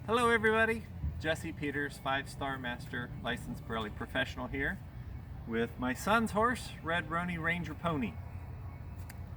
Hello everybody, Jesse Peters, 5-star master licensed Bridle professional here with my son's horse, Red Rony Ranger Pony.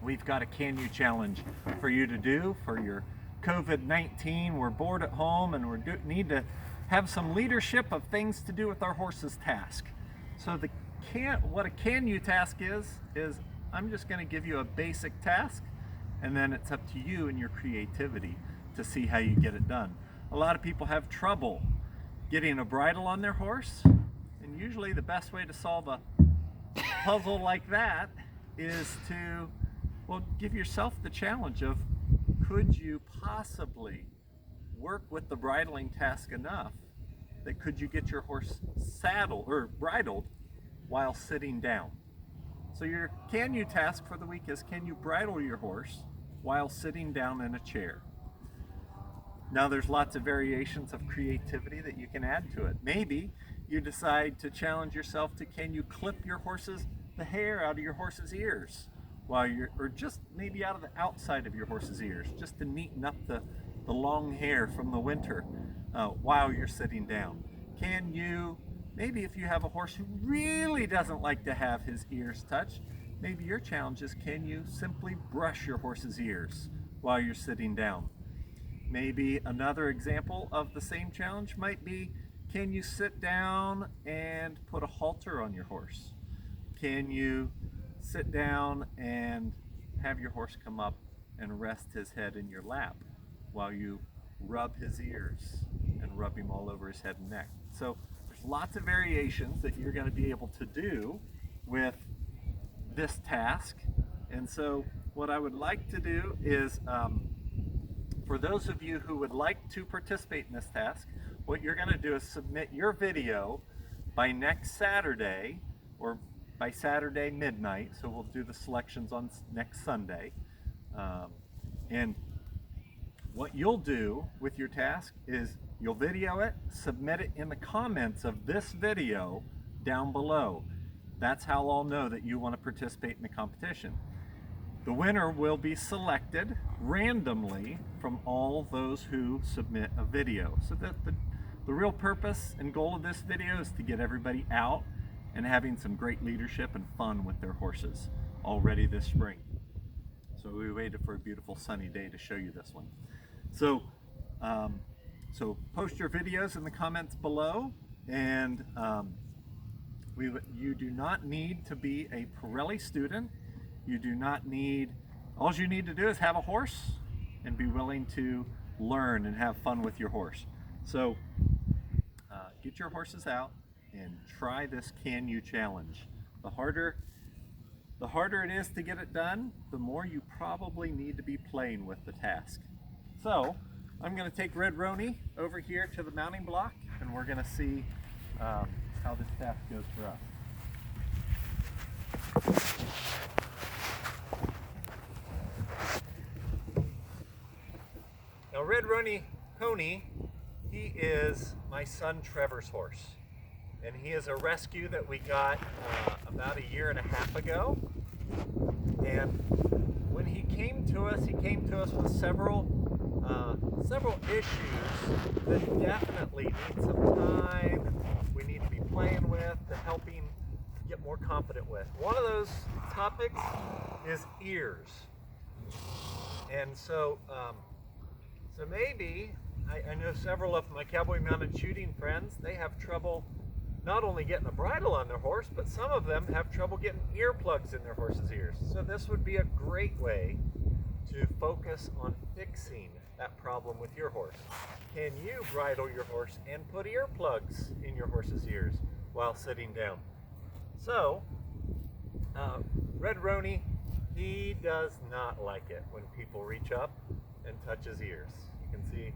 We've got a Can You challenge for you to do for your COVID-19. We're bored at home and we need to have some leadership of things to do with our horse's task. So what a Can You task is I'm just going to give you a basic task, and then it's up to you and your creativity to see how you get it done. A lot of people have trouble getting a bridle on their horse, and usually the best way to solve a puzzle like that is to, well, give yourself the challenge of, could you possibly work with the bridling task enough that could you get your horse saddled or bridled while sitting down? So your Can You task for the week is, can you bridle your horse while sitting down in a chair? Now there's lots of variations of creativity that you can add to it. Maybe you decide to challenge yourself to, can you clip the hair out of your horse's ears or just maybe out of the outside of your horse's ears, just to neaten up the long hair from the winter while you're sitting down. Can you, maybe if you have a horse who really doesn't like to have his ears touched, maybe your challenge is, can you simply brush your horse's ears while you're sitting down? Maybe another example of the same challenge might be, can you sit down and put a halter on your horse? Can you sit down and have your horse come up and rest his head in your lap while you rub his ears and rub him all over his head and neck? So there's lots of variations that you're going to be able to do with this task. And so what I would like to do is, for those of you who would like to participate in this task, what you're going to do is submit your video by next Saturday, or by Saturday midnight. So we'll do the selections on next Sunday. And what you'll do with your task is you'll video it, submit it in the comments of this video down below. That's how I'll know that you want to participate in the competition. The winner will be selected randomly from all those who submit a video. So the real purpose and goal of this video is to get everybody out and having some great leadership and fun with their horses already this spring. So we waited for a beautiful sunny day to show you this one. So, so post your videos in the comments below, and you do not need to be a Pirelli student. You do not need, all you need to do is have a horse and be willing to learn and have fun with your horse. So get your horses out and try this Can You challenge. The harder it is to get it done, the more you probably need to be playing with the task. So I'm going to take Red Rony over here to the mounting block, and we're going to see how this task goes for us. Now Red Rony Pony, he is my son Trevor's horse, and he is a rescue that we got about 1.5 years ago. And when he came to us with several issues that definitely need some time, we need to be playing with, to help him get more confident with. One of those topics is ears. And so so maybe, I know several of my cowboy mounted shooting friends, they have trouble not only getting a bridle on their horse, but some of them have trouble getting earplugs in their horse's ears. So this would be a great way to focus on fixing that problem with your horse. Can you bridle your horse and put earplugs in your horse's ears while sitting down? So, Red Rony, he does not like it when people reach up and touch his ears. You can see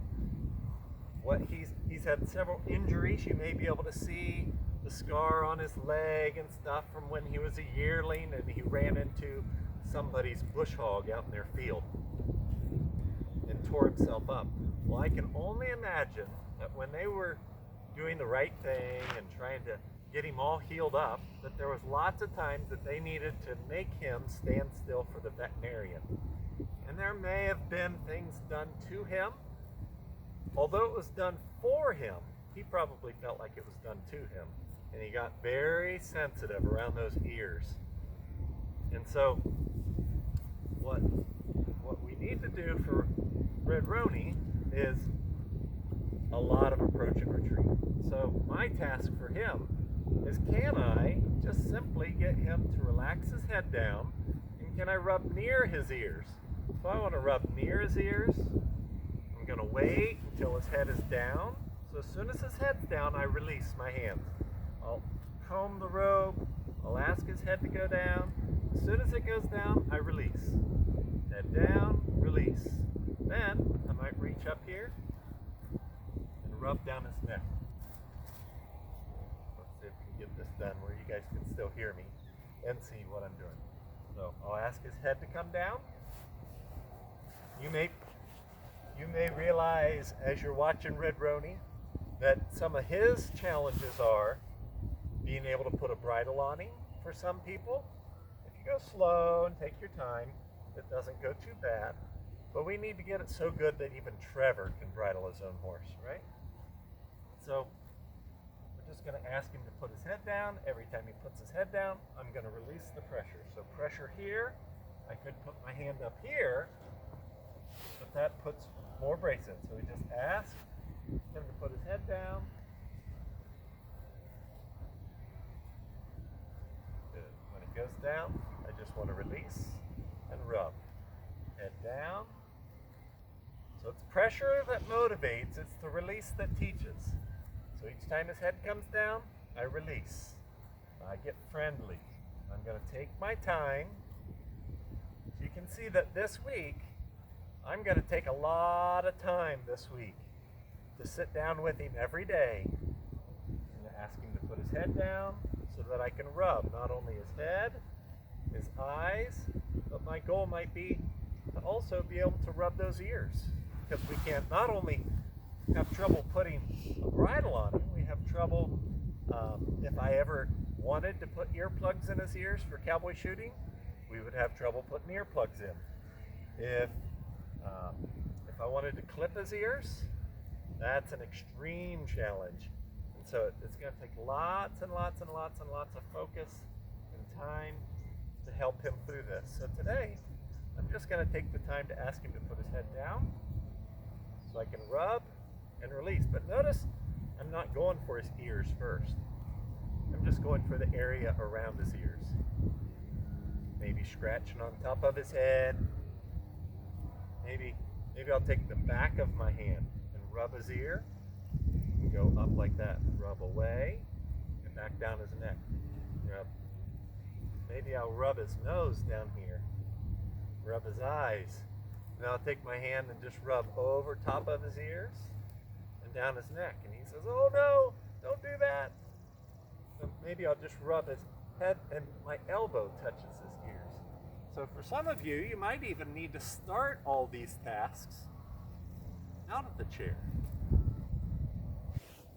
he's had several injuries. You may be able to see the scar on his leg and stuff from when he was a yearling and he ran into somebody's bush hog out in their field and tore himself up. Well, I can only imagine that when they were doing the right thing and trying to get him all healed up, that there was lots of times that they needed to make him stand still for the veterinarian. And there may have been things done to him although it was done for him, he probably felt like it was done to him. And he got very sensitive around those ears. And so what we need to do for Red Roni is a lot of approach and retreat. So my task for him is, can I just simply get him to relax his head down, and can I rub near his ears? So I want to rub near his ears. I'm going to wait until his head is down. So as soon as his head's down, I release my hands. I'll comb the robe. I'll ask his head to go down. As soon as it goes down, I release. Head down, release. Then I might reach up here and rub down his neck. Let's see if we can get this done where you guys can still hear me and see what I'm doing. So I'll ask his head to come down. You may realize as you're watching Red Roni that some of his challenges are being able to put a bridle on him for some people. If you go slow and take your time, it doesn't go too bad. But we need to get it so good that even Trevor can bridle his own horse, right? So we're just going to ask him to put his head down. Every time he puts his head down, I'm going to release the pressure. So pressure here. I could put my hand up here, but that puts more brace in. So we just ask him to put his head down. Good. When it goes down, I just want to release and rub. Head down. So it's pressure that motivates, it's the release that teaches. So each time his head comes down, I release. I get friendly. I'm going to take my time. So you can see that this week, I'm going to take a lot of time this week to sit down with him every day and ask him to put his head down so that I can rub not only his head, his eyes, but my goal might be to also be able to rub those ears, because we can't not only have trouble putting a bridle on him, we have trouble if I ever wanted to put earplugs in his ears for cowboy shooting, we would have trouble putting earplugs in. If I wanted to clip his ears, that's an extreme challenge. And so it's going to take lots and lots and lots and lots of focus and time to help him through this. So today, I'm just going to take the time to ask him to put his head down so I can rub and release. But notice I'm not going for his ears first. I'm just going for the area around his ears. Maybe scratching on top of his head. Maybe I'll take the back of my hand and rub his ear and go up like that. Rub away and back down his neck. Rub. Maybe I'll rub his nose down here. Rub his eyes. And I'll take my hand and just rub over top of his ears and down his neck. And he says, "Oh no, don't do that." So maybe I'll just rub his head and my elbow touches his ears. So for some of you, you might even need to start all these tasks out of the chair.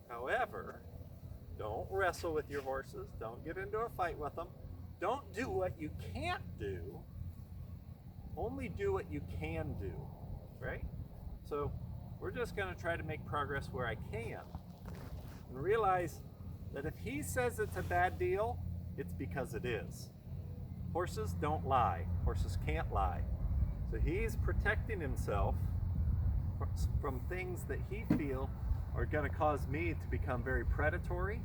However, don't wrestle with your horses. Don't get into a fight with them. Don't do what you can't do. Only do what you can do, right? So we're just going to try to make progress where I can and realize that if he says it's a bad deal, it's because it is. Horses don't lie. Horses can't lie. So he's protecting himself from things that he feels are going to cause me to become very predatory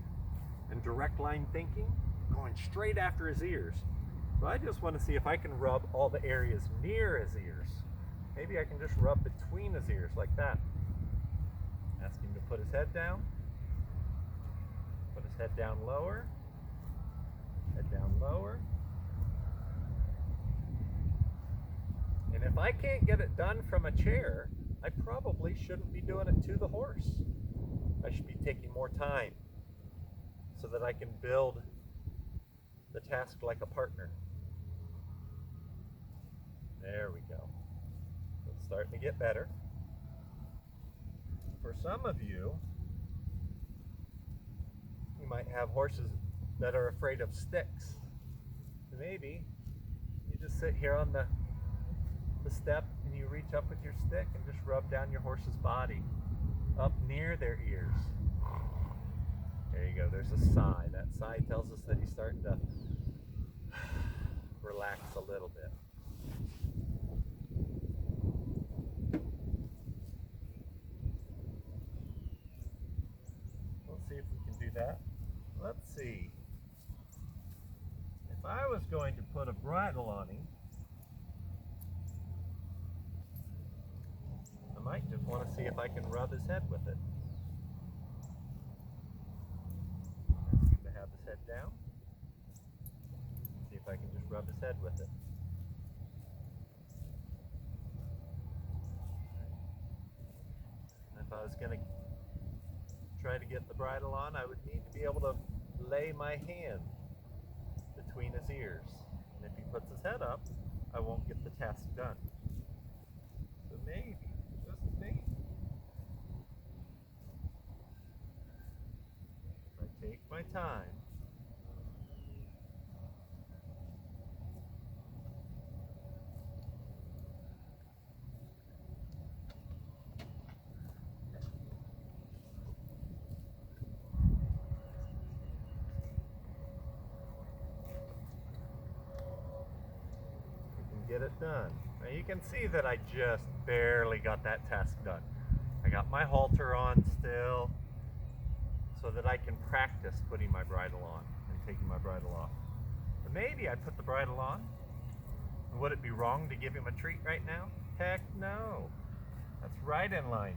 and direct line thinking, going straight after his ears. So I just want to see if I can rub all the areas near his ears. Maybe I can just rub between his ears like that. Ask him to put his head down. Put his head down lower. Head down lower. And if I can't get it done from a chair, I probably shouldn't be doing it to the horse. I should be taking more time so that I can build the task like a partner. There we go. It's starting to get better. For some of you, you might have horses that are afraid of sticks. Maybe you just sit here on the step and you reach up with your stick and just rub down your horse's body. up near their ears. There you go, there's a sigh. That sigh tells us that he's starting to relax a little bit. Let's see if we can do that. Let's see. If I was going to put a bridle on him, I might just want to see if I can rub his head with it. Ask him to have his head down. See if I can just rub his head with it. If I was going to try to get the bridle on, I would need to be able to lay my hand between his ears. And if he puts his head up, I won't get the task done. So maybe, just maybe, if I take my time, get it done. Now you can see that I just barely got that task done. I got my halter on still so that I can practice putting my bridle on and taking my bridle off. But maybe I put the bridle on. Would it be wrong to give him a treat right now? Heck no. That's right in line.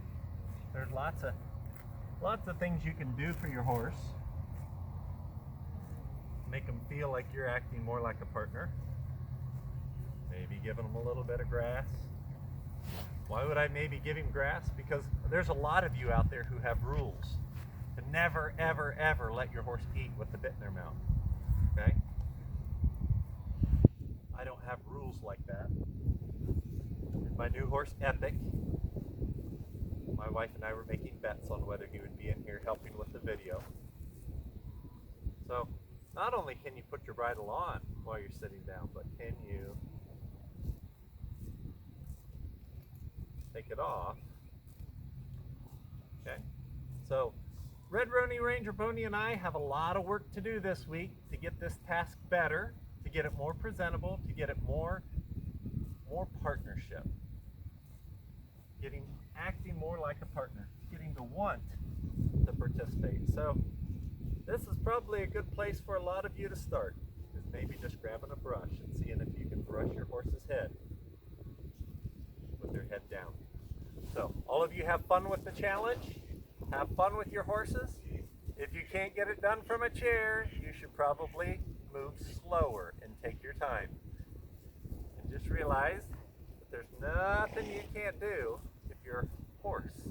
There's lots of things you can do for your horse. Make him feel like you're acting more like a partner. Maybe giving him a little bit of grass. Why would I maybe give him grass? Because there's a lot of you out there who have rules to never, ever, ever let your horse eat with the bit in their mouth. Okay? I don't have rules like that. With my new horse, Epic, my wife and I were making bets on whether he would be in here helping with the video. So, not only can you put your bridle on while you're sitting down, but can you take it off? Okay, so Red Rony Ranger Pony and I have a lot of work to do this week to get this task better, to get it more presentable, to get it more partnership, acting more like a partner, getting to want to participate. So this is probably a good place for a lot of you to start, is maybe just grabbing a brush and seeing if you can brush your horse's head with their head down. So all of you have fun with the challenge. Have fun with your horses. If you can't get it done from a chair, you should probably move slower and take your time. And just realize that there's nothing you can't do if your horse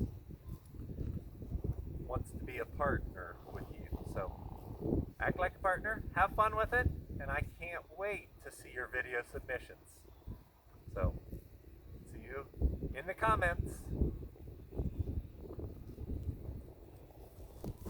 wants to be a partner with you. So act like a partner, have fun with it, and I can't wait to see your video submissions. So see you in the comments.